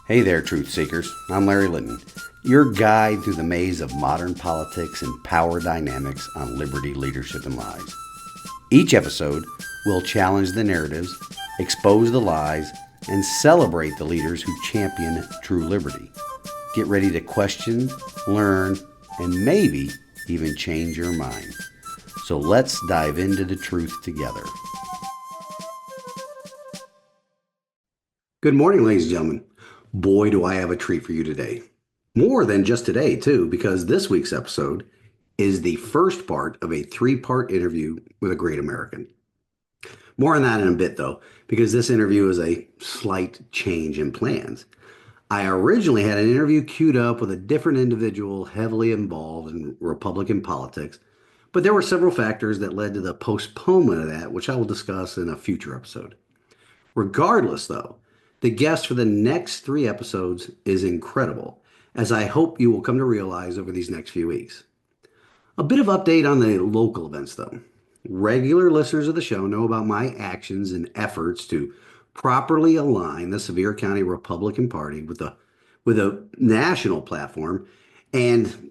Hey there, truth seekers. I'm Larry Litton, your guide through the maze of modern politics and power dynamics on liberty, leadership, and lies. Each episode will challenge the narratives, expose the lies, and celebrate the leaders who champion true liberty. Get ready to question, learn, and maybe even change your mind. So let's dive into the truth together. Good morning, ladies and gentlemen. Boy, do I have a treat for you today. More than just today, too, because this week's episode is the first part of a three-part interview with a great American. More on that in a bit, though, because this interview is a slight change in plans. I originally had an interview queued up with a different individual heavily involved in Republican politics, but there were several factors that led to the postponement of that, which I will discuss in a future episode. Regardless, though, the guest for the next three episodes is incredible, as I hope you will come to realize over these next few weeks. A bit of update on the local events, though. Regular listeners of the show know about my actions and efforts to properly align the Sevier County Republican Party with a national platform and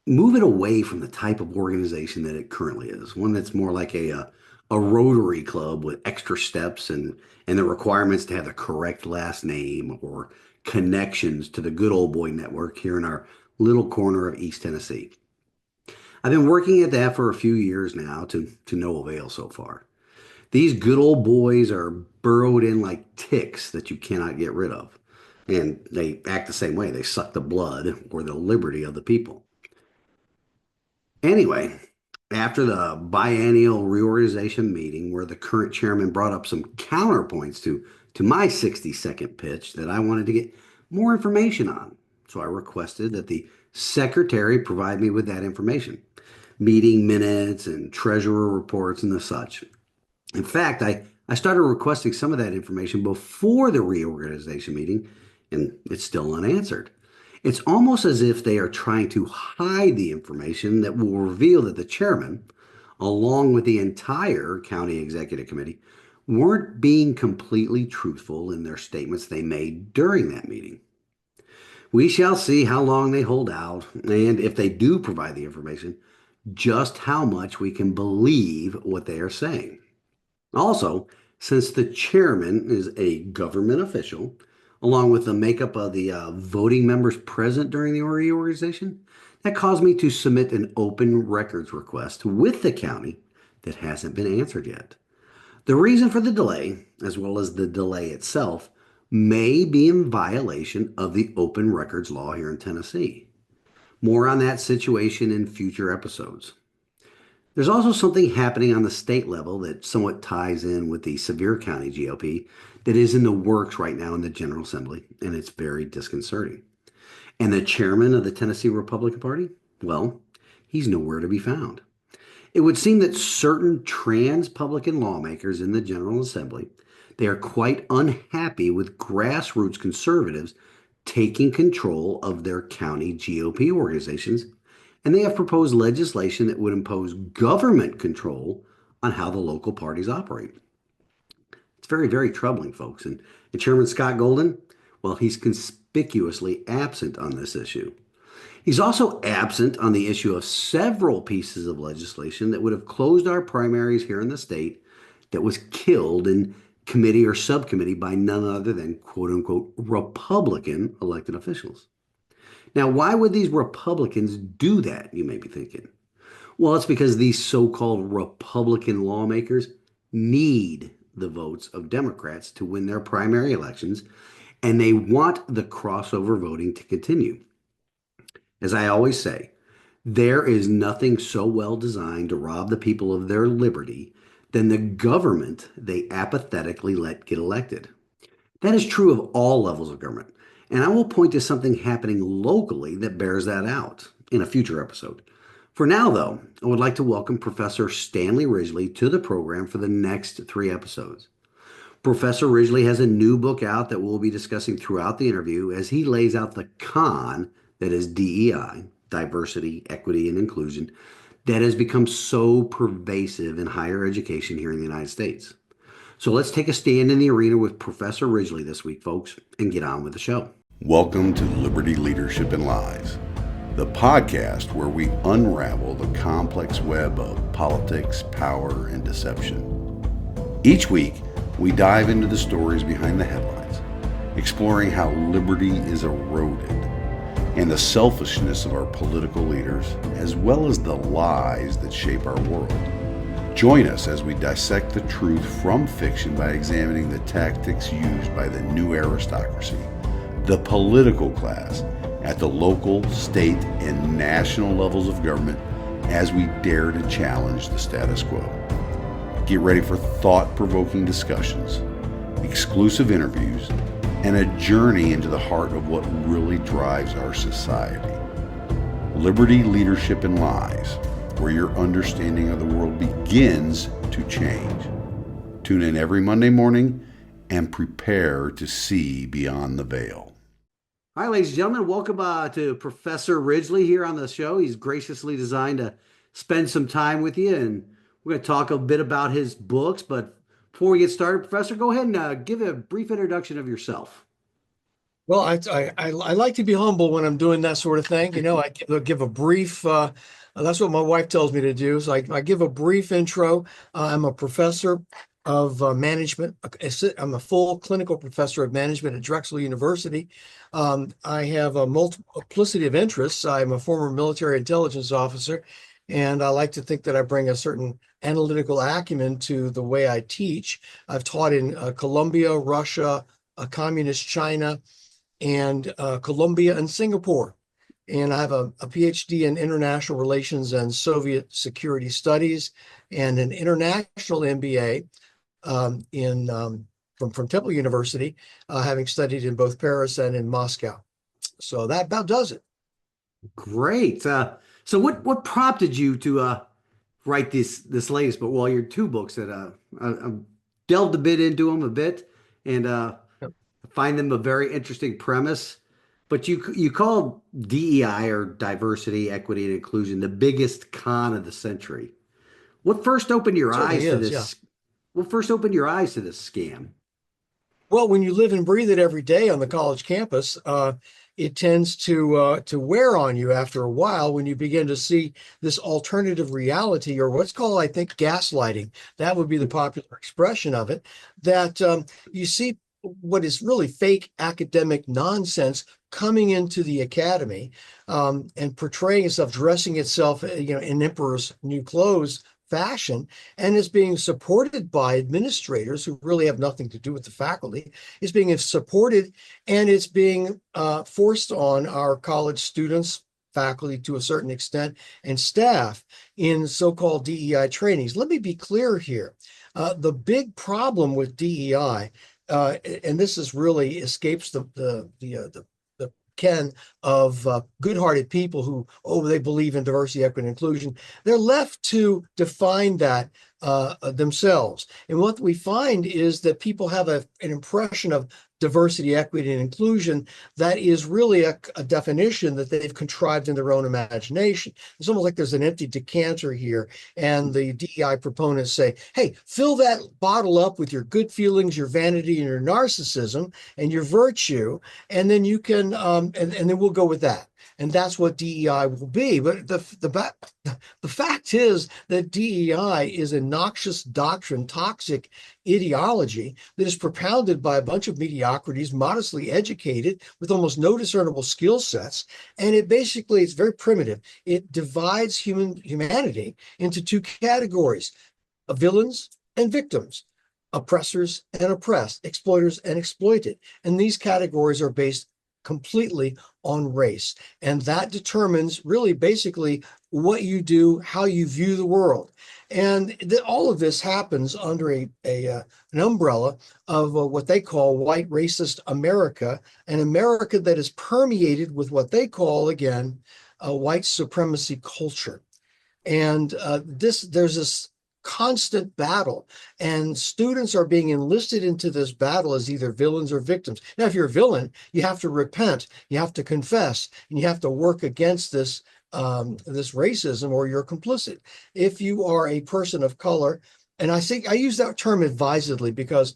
move it away from the type of organization that it currently is, one that's more like a Rotary Club with extra steps and the requirements to have the correct last name or connections to the good old boy network here in our little corner of East Tennessee. I've been working at that for a few years now to no avail so far. These good old boys are burrowed in like ticks that you cannot get rid of. And they act the same way. They suck the blood or the liberty of the people. Anyway, after the biennial reorganization meeting where the current chairman brought up some counterpoints to my 60-second pitch that I wanted to get more information on. So I requested that the secretary provide me with that information, meeting minutes and treasurer reports and the such. In fact, I started requesting some of that information before the reorganization meeting, and it's still unanswered. It's almost as if they are trying to hide the information that will reveal that the chairman, along with the entire county executive committee, weren't being completely truthful in their statements they made during that meeting. We shall see how long they hold out, and if they do provide the information, just how much we can believe what they are saying. Also, since the chairman is a government official, along with the makeup of the voting members present during the reorganization, that caused me to submit an open records request with the county that hasn't been answered yet. The reason for the delay, as well as the delay itself, may be in violation of the open records law here in Tennessee. More on that situation in future episodes. There's also something happening on the state level that somewhat ties in with the Sevier County GOP that is in the works right now in the General Assembly, and it's very disconcerting. And the chairman of the Tennessee Republican Party? Well, he's nowhere to be found. It would seem that certain trans-Publican lawmakers in the General Assembly, they are quite unhappy with grassroots conservatives taking control of their county GOP organizations, and they have proposed legislation that would impose government control on how the local parties operate. It's very, very troubling, folks. And Chairman Scott Golden, well, he's conspicuously absent on this issue. He's also absent on the issue of several pieces of legislation that would have closed our primaries here in the state that was killed in committee or subcommittee by none other than quote unquote Republican elected officials. Now, why would these Republicans do that, you may be thinking? Well, it's because these so-called Republican lawmakers need the votes of Democrats to win their primary elections, and they want the crossover voting to continue. As I always say, there is nothing so well designed to rob the people of their liberty than the government they apathetically let get elected. That is true of all levels of government. And I will point to something happening locally that bears that out in a future episode. For now, though, I would like to welcome Professor Stanley Ridgley to the program for the next three episodes. Professor Ridgley has a new book out that we'll be discussing throughout the interview as he lays out the con that is DEI, diversity, equity, and inclusion, that has become so pervasive in higher education here in the United States. So let's take a stand in the arena with Professor Ridgley this week, folks, and get on with the show. Welcome to Liberty Leadership and Lies, the podcast where we unravel the complex web of politics, power, and deception. Each week, we dive into the stories behind the headlines, exploring how liberty is eroded and the selfishness of our political leaders, as well as the lies that shape our world. Join us as we dissect the truth from fiction by examining the tactics used by the new aristocracy, the political class, at the local, state, and national levels of government as we dare to challenge the status quo. Get ready for thought-provoking discussions, exclusive interviews, and a journey into the heart of what really drives our society. Liberty, Leadership, and Lies, where your understanding of the world begins to change. Tune in every Monday morning and prepare to see beyond the veil. Hi, ladies and gentlemen. Welcome to Professor Ridgley here on the show. He's graciously designed to spend some time with you, and we're going to talk a bit about his books. But before we get started, Professor, go ahead and give a brief introduction of yourself. Well, I like to be humble when I'm doing that sort of thing. I give a brief. That's what my wife tells me to do. So I give a brief intro. I'm a professor of management. I'm a full clinical professor of management at Drexel University. I have a multiplicity of interests. I'm a former military intelligence officer, and I like to think that I bring a certain analytical acumen to the way I teach. I've taught in Colombia, Russia, communist China, and Colombia and Singapore. And I have a PhD in international relations and Soviet security studies, and an international MBA from Temple University, having studied in both Paris and in Moscow. So that about does it. Great. So what prompted you to write this latest book? Well, your two books that I've delved a bit into them a bit, and find them a very interesting premise. But you called DEI, or diversity, equity, and inclusion, the biggest con of the century. What first opened your eyes to this? Yeah. What first opened your eyes to this scam? Well, when you live and breathe it every day on the college campus, it tends to wear on you after a while when you begin to see this alternative reality, or what's called, I think, gaslighting. That would be the popular expression of it. That you see what is really fake academic nonsense coming into the academy, and portraying itself, dressing itself, in emperor's new clothes fashion, and is being supported by administrators who really have nothing to do with the faculty. Is being supported, and it's being forced on our college students, faculty to a certain extent, and staff in so-called DEI trainings. Let me be clear here. The big problem with DEI, and this is really escapes the ken of good-hearted people who, they believe in diversity, equity, and inclusion. They're left to define that themselves. And what we find is that people have an impression of diversity, equity, and inclusion that is really a definition that they've contrived in their own imagination. It's almost like there's an empty decanter here, and the DEI proponents say, hey, fill that bottle up with your good feelings, your vanity, and your narcissism, and your virtue, and then you can, and then we'll go with that. And that's what DEI will be. But the fact is that DEI is a noxious doctrine, toxic ideology that is propounded by a bunch of mediocrities, modestly educated, with almost no discernible skill sets. And it's very primitive. It divides humanity into two categories: villains and victims, oppressors and oppressed, exploiters and exploited. And these categories are based completely on race. And that determines really basically what you do, how you view the world. And all of this happens under an umbrella of what they call white racist America, an America that is permeated with what they call, again, a white supremacy culture. And there's this constant battle, and students are being enlisted into this battle as either villains or victims. Now, if you're a villain, you have to repent, you have to confess, and you have to work against this racism, or you're complicit. If you are a person of color, and I think I use that term advisedly because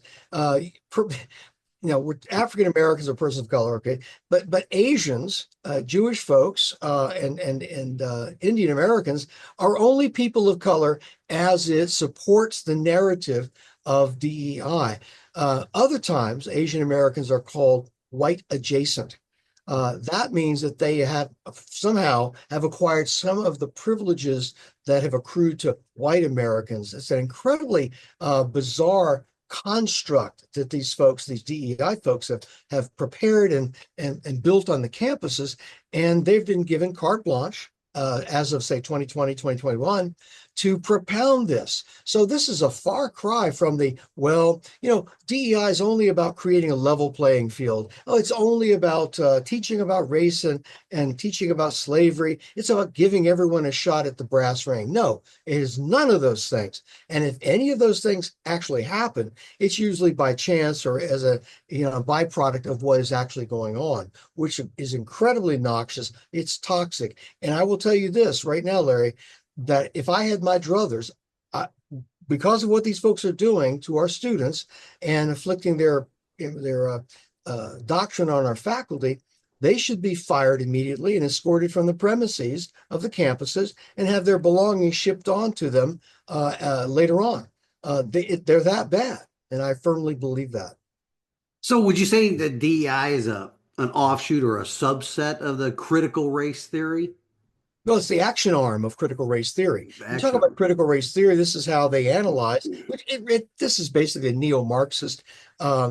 we're African Americans or persons of color, okay, but Asians, Jewish folks, and Indian Americans are only people of color as it supports the narrative of DEI. Other times, Asian Americans are called white adjacent. That means that they have somehow have acquired some of the privileges that have accrued to white Americans. It's an incredibly bizarre construct that these folks, these DEI folks, have prepared and built on the campuses, and they've been given carte blanche as of say 2020, 2021 to propound this. So this is a far cry from the, well, DEI is only about creating a level playing field. Oh, it's only about teaching about race and teaching about slavery. It's about giving everyone a shot at the brass ring. No, it is none of those things. And if any of those things actually happen, it's usually by chance or as a byproduct of what is actually going on, which is incredibly noxious. It's toxic. And I will tell you this right now, Larry, that if I had my druthers, because of what these folks are doing to our students and inflicting their doctrine on our faculty, they should be fired immediately and escorted from the premises of the campuses and have their belongings shipped on to them later on. They're that bad, and I firmly believe that. So would you say that DEI is an offshoot or a subset of the critical race theory? No, it's the action arm of critical race theory. You talk Action. about critical race theory, this is how they analyze, which this is basically a neo-Marxist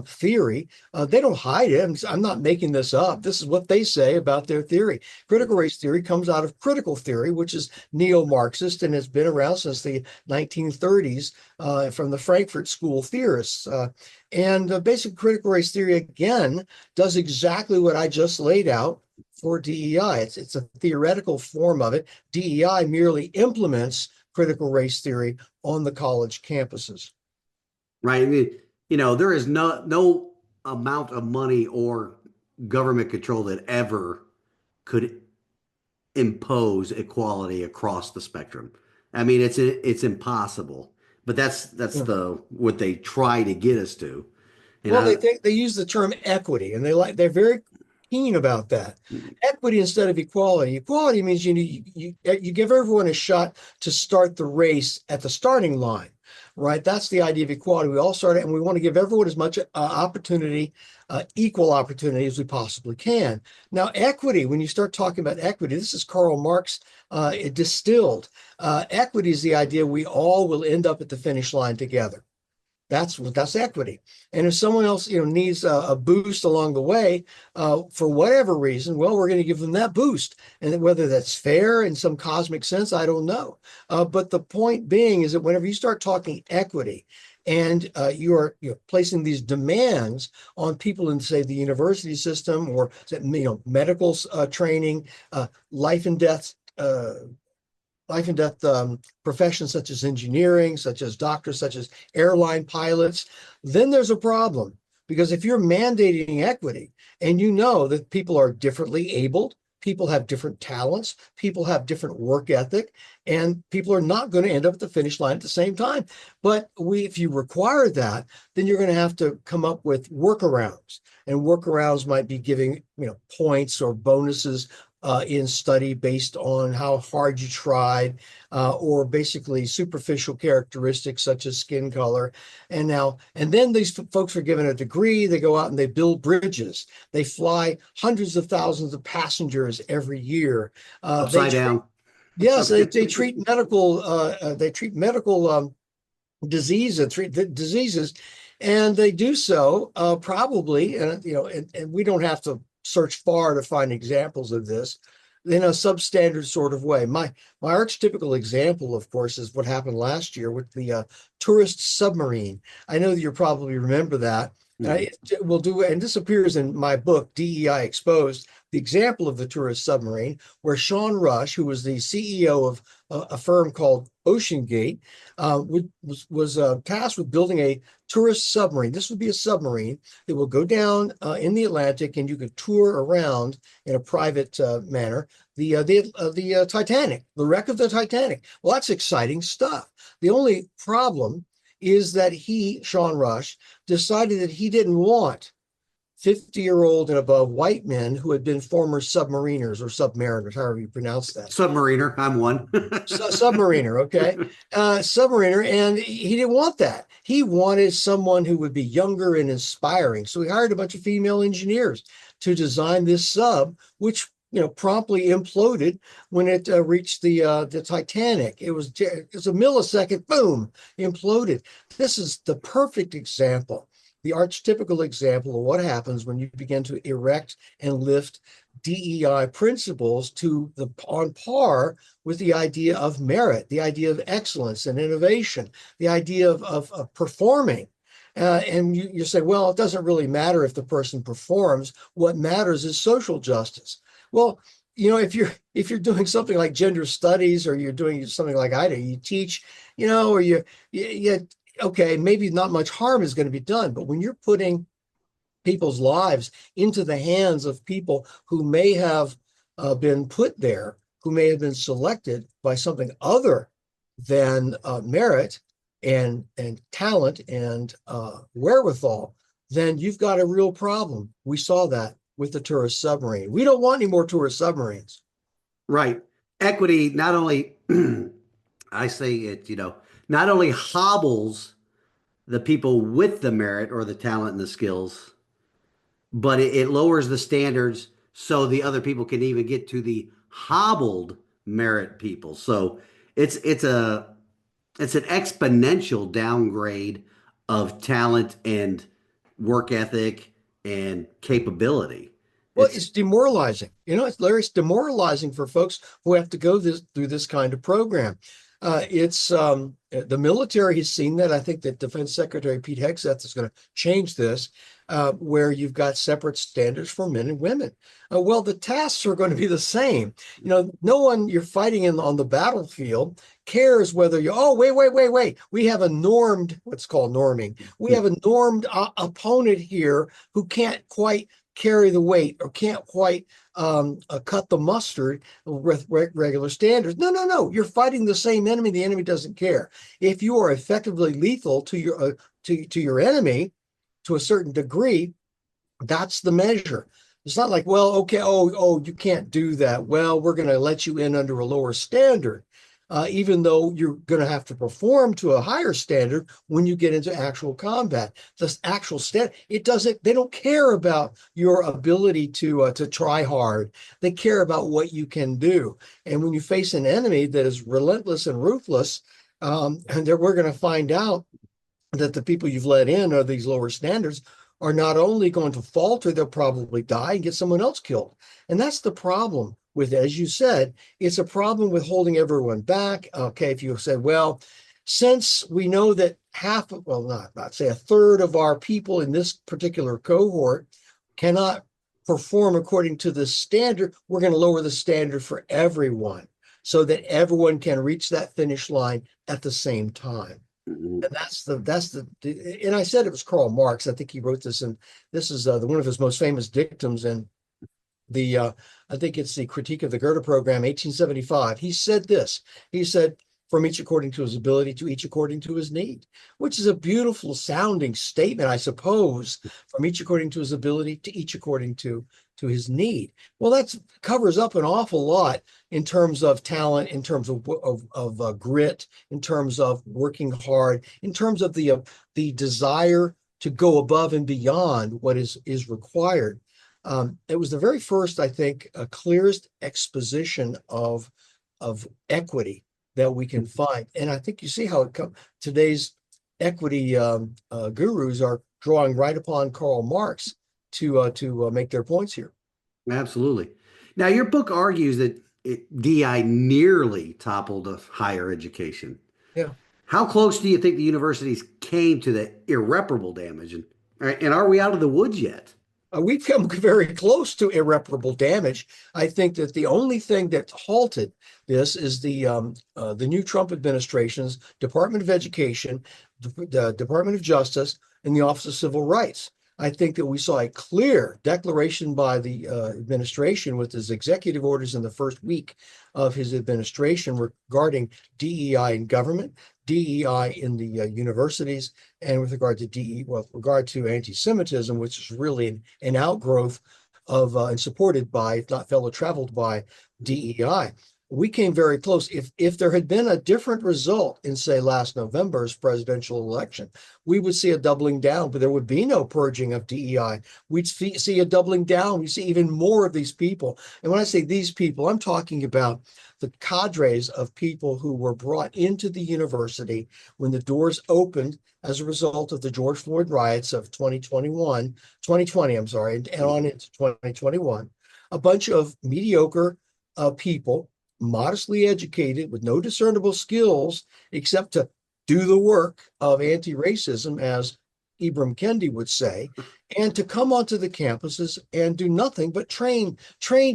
theory. They don't hide it. I'm not making this up. This is what they say about their theory. Critical race theory comes out of critical theory, which is neo-Marxist and has been around since the 1930s from the Frankfurt School theorists. And basic critical race theory, again, does exactly what I just laid out for DEI. It's a theoretical form of it. DEI merely implements critical race theory on the college campuses. Right. I mean, there is no amount of money or government control that ever could impose equality across the spectrum. I mean, it's impossible. But that's what they try to get us to. Well, they use the term equity, and they're very keen about that. Equity instead of equality. Equality means you give everyone a shot to start the race at the starting line, right? That's the idea of equality. We all start it, and we want to give everyone as much opportunity, equal opportunity as we possibly can. Now, equity, when you start talking about equity, this is Karl Marx distilled. Equity is the idea we all will end up at the finish line together. That's equity. And if someone else needs a boost along the way for whatever reason, well, we're going to give them that boost. And whether that's fair in some cosmic sense, I don't know. But the point being is that whenever you start talking equity and you're placing these demands on people in, say, the university system or medical training, life and death professions such as engineering, such as doctors, such as airline pilots, then there's a problem. Because if you're mandating equity and you know that people are differently abled, people have different talents, people have different work ethic, and people are not going to end up at the finish line at the same time. But if you require that, then you're going to have to come up with workarounds. And workarounds might be giving points or bonuses in study based on how hard you tried, or basically superficial characteristics such as skin color. And then these folks are given a degree, they go out and they build bridges. They fly hundreds of thousands of passengers every year. Upside down. Yes, they treat medical diseases, and they do so probably, and we don't have to search far to find examples of this in a substandard sort of way. My archetypical example, of course, is what happened last year with the tourist submarine. I know that you probably remember that. And this appears in my book, DEI Exposed, the example of the tourist submarine, where Sean Rush, who was the CEO of a firm called OceanGate, was tasked with building a tourist submarine. This would be a submarine that will go down in the Atlantic, and you could tour around in a private manner the Titanic, the wreck of the Titanic. Well, that's exciting stuff. The only problem is that Sean Rush, decided that he didn't want 50-year-old and above white men who had been former submariners or submariners, however you pronounce that. Submariner, I'm one. Submariner, okay? Submariner, and he didn't want that. He wanted someone who would be younger and inspiring. So he hired a bunch of female engineers to design this sub, which promptly imploded when it reached the Titanic. It was a millisecond, boom, imploded. This is the perfect example, the archetypical example of what happens when you begin to erect and lift DEI principles on par with the idea of merit, the idea of excellence and innovation, the idea of performing. And you say, well, it doesn't really matter if the person performs. What matters is social justice. Well, if you're doing something like gender studies, or you're doing something like I do, you teach, or you okay, maybe not much harm is going to be done. But when you're putting people's lives into the hands of people who may have been put there, who may have been selected by something other than merit and talent and wherewithal, then you've got a real problem. We saw that with the tourist submarine. We don't want any more tourist submarines. Right. Equity not only, I say it, not only hobbles the people with the merit or the talent and the skills, but it lowers the standards so the other people can even get to the hobbled merit people. So it's an exponential downgrade of talent and work ethic and capability. Well, it's demoralizing. It's demoralizing for folks who have to go through this kind of program. It's the military has seen that. I think that Defense Secretary Pete Hegseth is going to change this, where you've got separate standards for men and women. Well, the tasks are going to be the same. No one you're fighting on the battlefield cares whether wait. We have a normed, what's called norming. We have a normed opponent here who can't quite carry the weight or can't quite cut the mustard with regular standards. No. You're fighting the same enemy. The enemy doesn't care. If you are effectively lethal to your enemy to a certain degree, that's the measure. It's not like, well, okay, you can't do that. Well, we're going to let you in under a lower standard. Even though you're going to have to perform to a higher standard when you get into actual combat. The actual standard, they don't care about your ability to try hard. They care about what you can do. And when you face an enemy that is relentless and ruthless, we're going to find out that the people you've let in are these lower standards are not only going to falter, they'll probably die and get someone else killed. And that's the problem with it. As you said, it's a problem with holding everyone back. Okay, if you said, well, since we know that a third of our people in this particular cohort cannot perform according to the standard, we're going to lower the standard for everyone so that everyone can reach that finish line at the same time. And and I said it was Karl Marx. I think he wrote this, and this is one of his most famous dictums in I think it's the Critique of the Goethe Program, 1875. He said this. He said, from each according to his ability to each according to his need, which is a beautiful sounding statement, I suppose, from each according to his ability to each according to his need. Well, that covers up an awful lot in terms of talent, in terms of grit, in terms of working hard, in terms of the desire to go above and beyond what is required. It was the very first, I think, clearest exposition of equity that we can find. And I think you see how today's equity gurus are drawing right upon Karl Marx to make their points here. Absolutely. Now, your book argues that DI nearly toppled higher education. Yeah. How close do you think the universities came to the irreparable damage? And are we out of the woods yet? We've come very close to irreparable damage. I think that the only thing that halted this is the new Trump administration's Department of Education, the Department of Justice, and the Office of Civil Rights. I think that we saw a clear declaration by the administration with his executive orders in the first week of his administration regarding DEI in government, DEI in the universities, and with regard to with regard to anti-Semitism, which is really an outgrowth of and supported by, if not fellow traveled by, DEI. We came very close. If there had been a different result in, say, last November's presidential election, we would see a doubling down, but there would be no purging of DEI. We'd see a doubling down. We see even more of these people. And when I say these people, I'm talking about the cadres of people who were brought into the university when the doors opened as a result of the George Floyd riots of 2020, I'm sorry, and on into 2021. A bunch of mediocre people, modestly educated with no discernible skills except to do the work of anti-racism, as Ibram Kendi would say, and to come onto the campuses and do nothing but train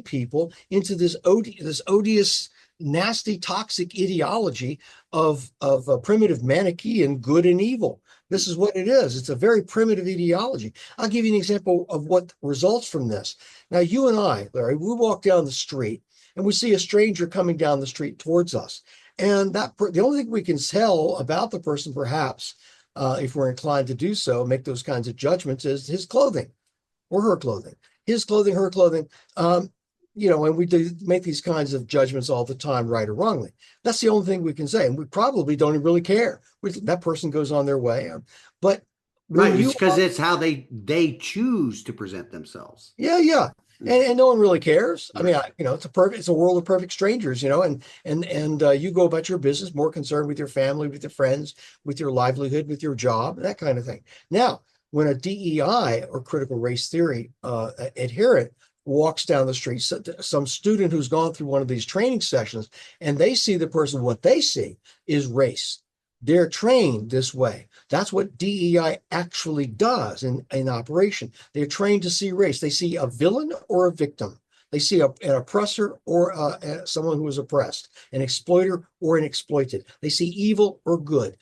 people into this odious, nasty, toxic ideology of a primitive Manichaean good and evil. This is what it is. It's a very primitive ideology. I'll give you an example of what results from this. Now, you and I, Larry, we walk down the street and we see a stranger coming down the street towards us. And the only thing we can tell about the person, perhaps, if we're inclined to do so, make those kinds of judgments, is his clothing or her clothing. His clothing, her clothing. And we do make these kinds of judgments all the time, right or wrongly. That's the only thing we can say. And we probably don't really care. That person goes on their way. But right, because it's how they choose to present themselves. Yeah. And no one really cares. I mean, it's a world of perfect strangers, and you go about your business more concerned with your family, with your friends, with your livelihood, with your job, that kind of thing. Now, when a DEI or critical race theory adherent walks down the street, some student who's gone through one of these training sessions, and they see the person, what they see is race. They're trained this way. That's what DEI actually does in operation. They're trained to see race. They see a villain or a victim. They see an oppressor or someone who is oppressed, an exploiter or an exploited. They see evil or good.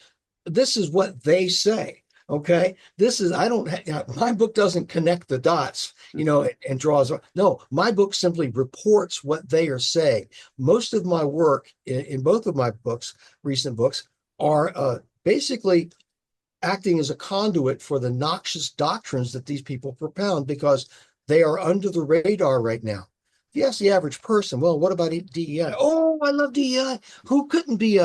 This is what they say. Okay, my book doesn't connect the dots, and draws. No, my book simply reports what they are saying. Most of my work in both of my books, recent books, are basically acting as a conduit for the noxious doctrines that these people propound, because they are under the radar right now. If you ask the average person, well, what about DEI? Oh, I love DEI. Who could be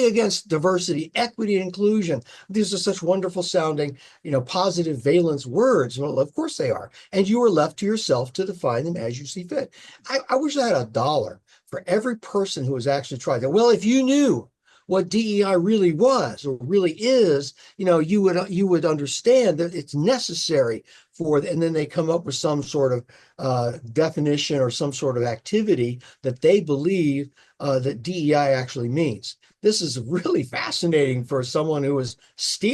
against diversity, equity, and inclusion? These are such wonderful sounding, positive valence words. Well, of course they are. And you are left to yourself to define them as you see fit. I wish I had $1 for every person who has actually tried that. Well, if you knew what DEI really was or really is, you would understand that it's necessary and then they come up with some sort of definition or some sort of activity that they believe that DEI actually means. This is really fascinating for someone who is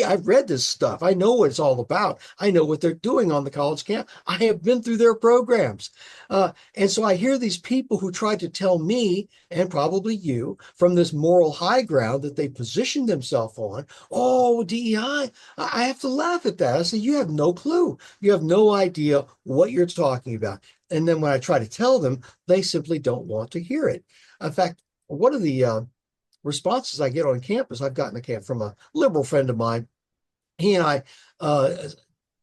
I've read this stuff. I know what it's all about. I know what they're doing on the college camp. I have been through their programs. And so I hear these people who try to tell me, and probably you, from this moral high ground that they position themselves on, oh, DEI, I have to laugh at that. I say, you have no clue. You have no idea what you're talking about. And then when I try to tell them, they simply don't want to hear it. In fact, one of the responses I get on campus, I've gotten from a liberal friend of mine. He and I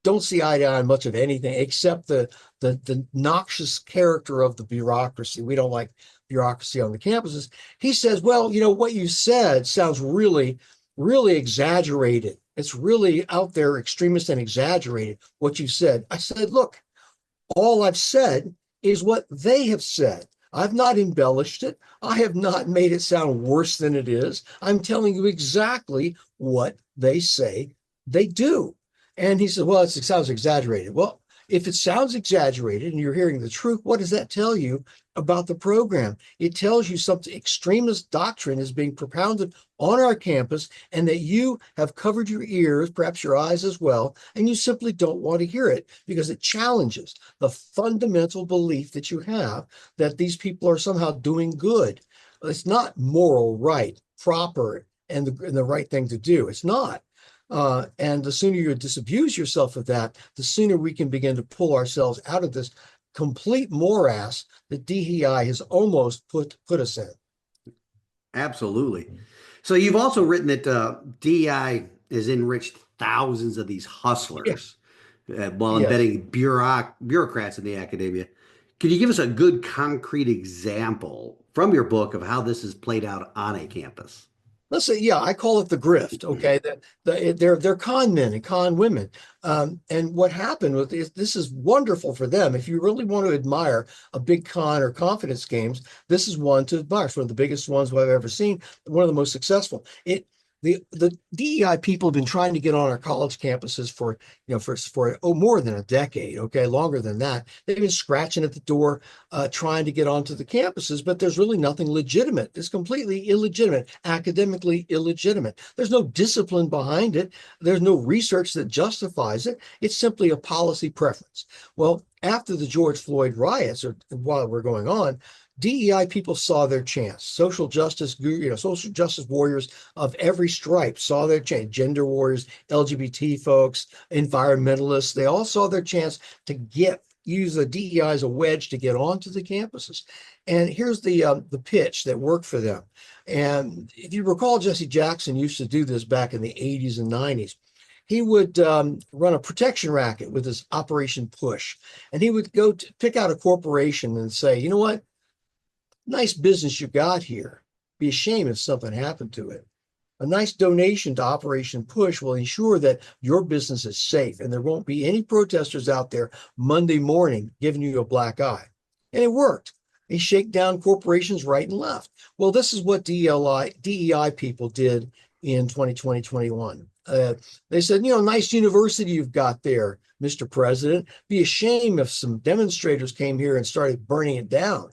don't see eye to eye on much of anything except the noxious character of the bureaucracy. We don't like bureaucracy on the campuses. He says, well, what you said sounds really, really exaggerated. It's really out there, extremist and exaggerated, what you said. I said, look, all I've said is what they have said. I've not embellished it. I have not made it sound worse than it is. I'm telling you exactly what they say they do. And he said, well, it sounds exaggerated. Well, if it sounds exaggerated and you're hearing the truth, what does that tell you about the program? It tells you something extremist doctrine is being propounded on our campus, and that you have covered your ears, perhaps your eyes as well, and you simply don't want to hear it because it challenges the fundamental belief that you have that these people are somehow doing good. It's not moral, right, proper, and the right thing to do. It's not. And the sooner you disabuse yourself of that, the sooner we can begin to pull ourselves out of this complete morass that DEI has almost put us in. Absolutely. So you've also written that DEI has enriched thousands of these Yeah. hustlers while Yes. embedding bureaucrats in the academia. Can you give us a good concrete example from your book of how this has played out on a campus? Let's say, yeah, I call it the grift. Okay, they're con men and con women, and what happened with this is wonderful for them. If you really want to admire a big con or confidence games, this is one to admire. It's one of the biggest ones I've ever seen. One of the most successful. The DEI people have been trying to get on our college campuses for more than a decade. Okay, longer than that. They've been scratching at the door, trying to get onto the campuses, but there's really nothing legitimate. It's completely illegitimate, academically illegitimate. There's no discipline behind it. There's no research that justifies it. It's simply a policy preference. Well, after the George Floyd riots, or while we're going on, DEI people saw their chance. Social justice warriors of every stripe saw their chance. Gender warriors, LGBT folks, environmentalists, they all saw their chance to use the DEI as a wedge to get onto the campuses. And here's the pitch that worked for them. And if you recall, Jesse Jackson used to do this back in the 80s and 90s. He would run a protection racket with his Operation Push. And he would go to pick out a corporation and say, you know what? Nice business you got here. Be a shame if something happened to it. A nice donation to Operation Push will ensure that your business is safe and there won't be any protesters out there Monday morning giving you a black eye. And it worked. They shake down corporations right and left. Well, this is what DEI people did in 2020, 21. They said, nice university you've got there, Mr. President. Be a shame if some demonstrators came here and started burning it down.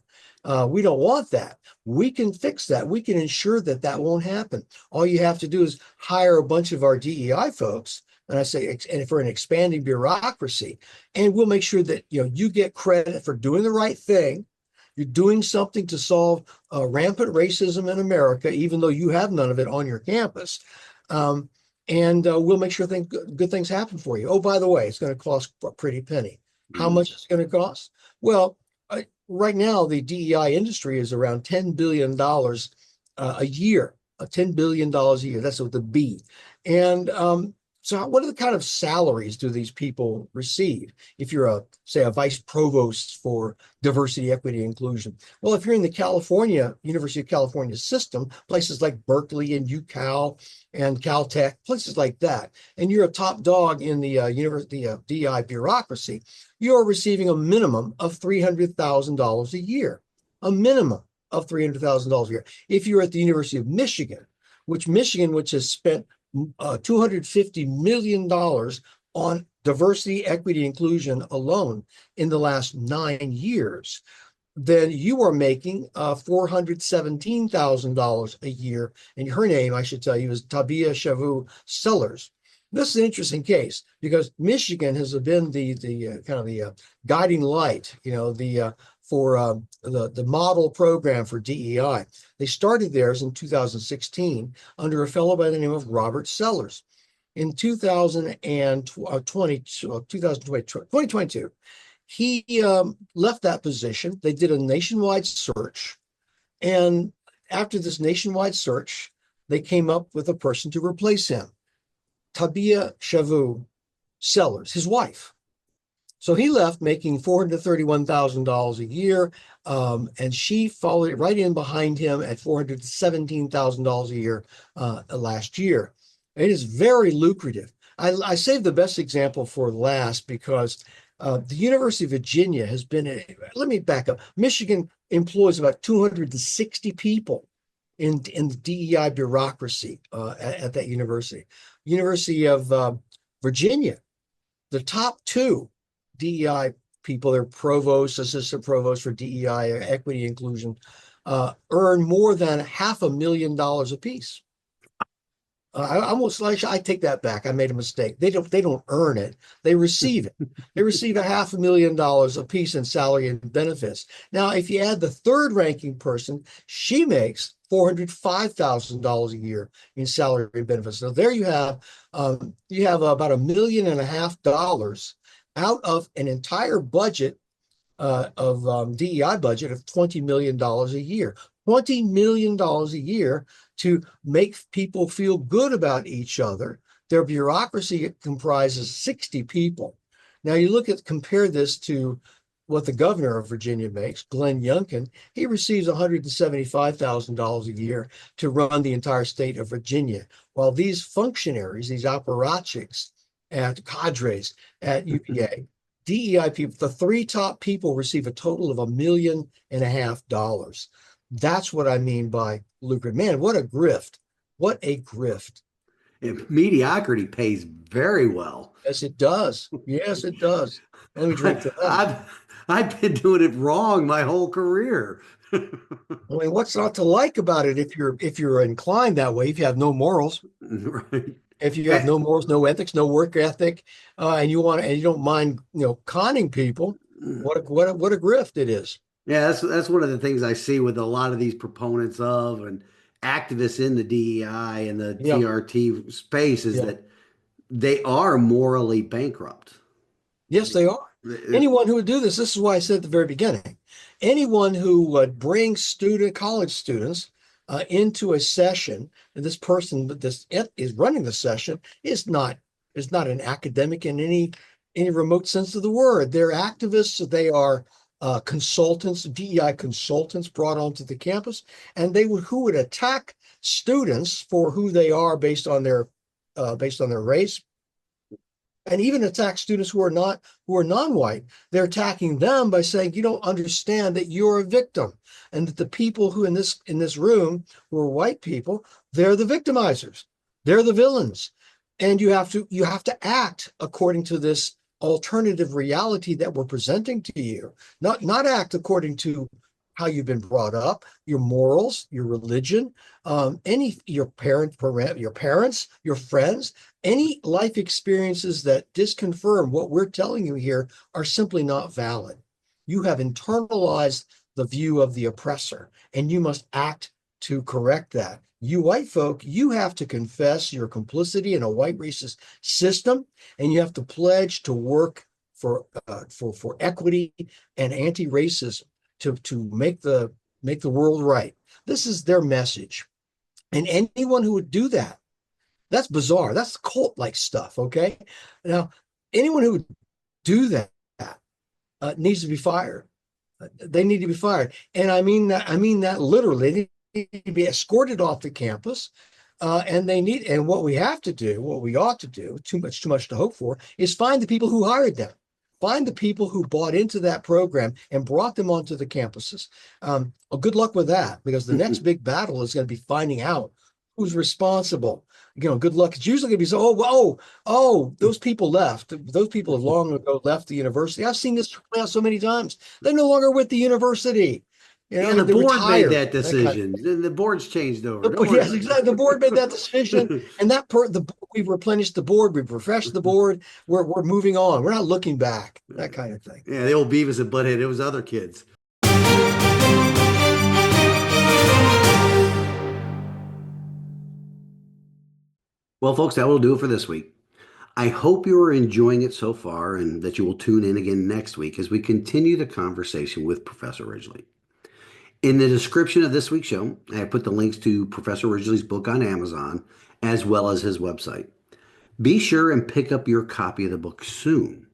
We don't want that. We can fix that. We can ensure that that won't happen. All you have to do is hire a bunch of our DEI folks, and I say, and for an expanding bureaucracy, and we'll make sure that you get credit for doing the right thing. You're doing something to solve rampant racism in America, even though you have none of it on your campus. And we'll make sure good things happen for you. Oh, by the way, it's going to cost a pretty penny. How much is it going to cost? Well, right now, the DEI industry is around $10 billion a year, $10 billion a year. That's with the B. And so what are the kind of salaries do these people receive if you're say a vice provost for diversity, equity, inclusion? Well, if you're in the University of California system, places like Berkeley and UCal and Caltech, places like that, and you're a top dog in the university DEI bureaucracy, you're receiving a minimum of $300,000 a year, a minimum of $300,000 a year. If you're at the University of Michigan, which has spent $250 million on diversity, equity, inclusion alone in the last 9 years, then you are making $417,000 a year. And her name, I should tell you, is Tabia Shavu Sellers. This is an interesting case because Michigan has been the kind of the guiding light, for the model program for DEI. They started theirs in 2016 under a fellow by the name of Robert Sellers. In 2022, he left that position. They did a nationwide search. And after this nationwide search, they came up with a person to replace him, Tabia Shavu Sellers, his wife. So he left making $431,000 a year, and she followed right in behind him at $417,000 a year last year. It is very lucrative. I saved the best example for last because the University of Virginia has been, let me back up. Michigan employs about 260 people in the DEI bureaucracy at that university. University of Virginia, the top two DEI people, they're provost, assistant provost for DEI, equity, inclusion, earn more than $500,000 apiece. I take that back. I made a mistake. They don't earn it. They receive it. They receive $500,000 apiece in salary and benefits. Now, if you add the third ranking person, she makes $405,000 a year in salary and benefits. So there you have about $1.5 million out of an entire budget of DEI budget of $20 million a year. $20 million a year to make people feel good about each other. Their bureaucracy comprises 60 people. Now you compare this to what the governor of Virginia makes, Glenn Youngkin. He receives $175,000 a year to run the entire state of Virginia, while these functionaries, these apparatchiks at cadres at UVA, DEI people, the three top people receive a total of $1.5 million. That's what I mean by lucrative. Man, what a grift. What a grift. And mediocrity pays very well. Yes, it does. Yes, it does. Let me drink to that. I've I've been doing it wrong my whole career. I mean, what's not to like about it if you're inclined that way, if you have no morals, Right. if you have Eh, no morals, no ethics, no work ethic, and you don't mind, conning people, what a grift it is. Yeah, that's one of the things I see with a lot of these proponents of and activists in the DEI and the Yeah, TRT space is yeah. that they are morally bankrupt. Yes, they are. Anyone who would do this is why I said at the very beginning, anyone who would bring college students into a session, and this person that this is running the session is not an academic in any remote sense of the word. They're activists. They are consultants, DEI consultants brought onto the campus, and who would attack students for who they are based on their race, and even attack students who are non-white. They're attacking them by saying you don't understand that you're a victim, and that the people who in this room who are white people, they're the victimizers, they're the villains, and you have to act according to this alternative reality that we're presenting to you, not act according to how you've been brought up, your morals, your religion, your parents, your friends, any life experiences that disconfirm what we're telling you here are simply not valid. You have internalized the view of the oppressor, and you must act to correct that. You white folk, you have to confess your complicity in a white racist system, and you have to pledge to work for equity and anti-racism to make the world right. This is their message. And anyone who would do that, that's bizarre. That's cult-like stuff. Okay. Now, anyone who would do that needs to be fired. They need to be fired. And I mean that literally. They need to be escorted off the campus. And what we ought to do, too much to hope for, is find the people who hired them. Find the people who bought into that program and brought them onto the campuses. Well, good luck with that, because the next big battle is going to be finding out who's responsible. Good luck. It's usually going to be so, those people left. Those people have long ago left the university. I've seen this play out so many times. They're no longer with the university. And the They board made retired. that decision. The board's changed over. Don't Yes, worry. exactly. The board made that decision, and we've replenished the board, we've refreshed the board. We're moving on. We're not looking back. That kind of thing. Yeah, the old Beavis and Butthead, it was other kids. Well, folks, that will do it for this week. I hope you are enjoying it so far and that you will tune in again next week as we continue the conversation with Professor Ridgley. In the description of this week's show, I have put the links to Professor Ridgley's book on Amazon as well as his website. Be sure and pick up your copy of the book soon.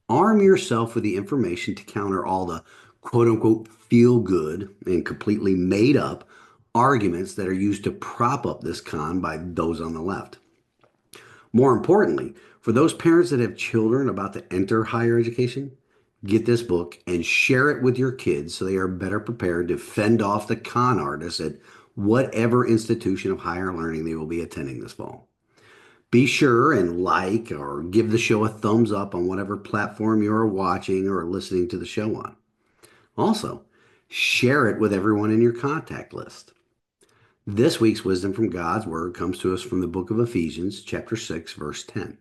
Arm yourself with the information to counter all the quote unquote feel good and completely made up arguments that are used to prop up this con by those on the left. More importantly, for those parents that have children about to enter higher education, get this book and share it with your kids so they are better prepared to fend off the con artists at whatever institution of higher learning they will be attending this fall. Be sure and like or give the show a thumbs up on whatever platform you are watching or listening to the show on. Also, share it with everyone in your contact list. This week's wisdom from God's Word comes to us from the book of Ephesians, chapter 6, verse 10.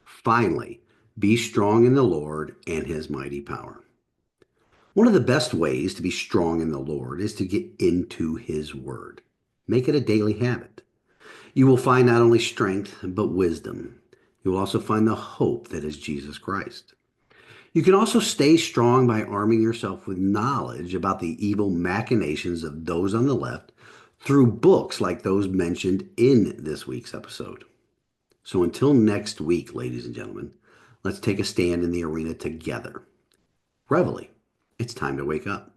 Finally, be strong in the Lord and his mighty power. One of the best ways to be strong in the Lord is to get into his word. Make it a daily habit. You will find not only strength, but wisdom. You will also find the hope that is Jesus Christ. You can also stay strong by arming yourself with knowledge about the evil machinations of those on the left through books like those mentioned in this week's episode. So until next week, ladies and gentlemen, let's take a stand in the arena together. Reveille, it's time to wake up.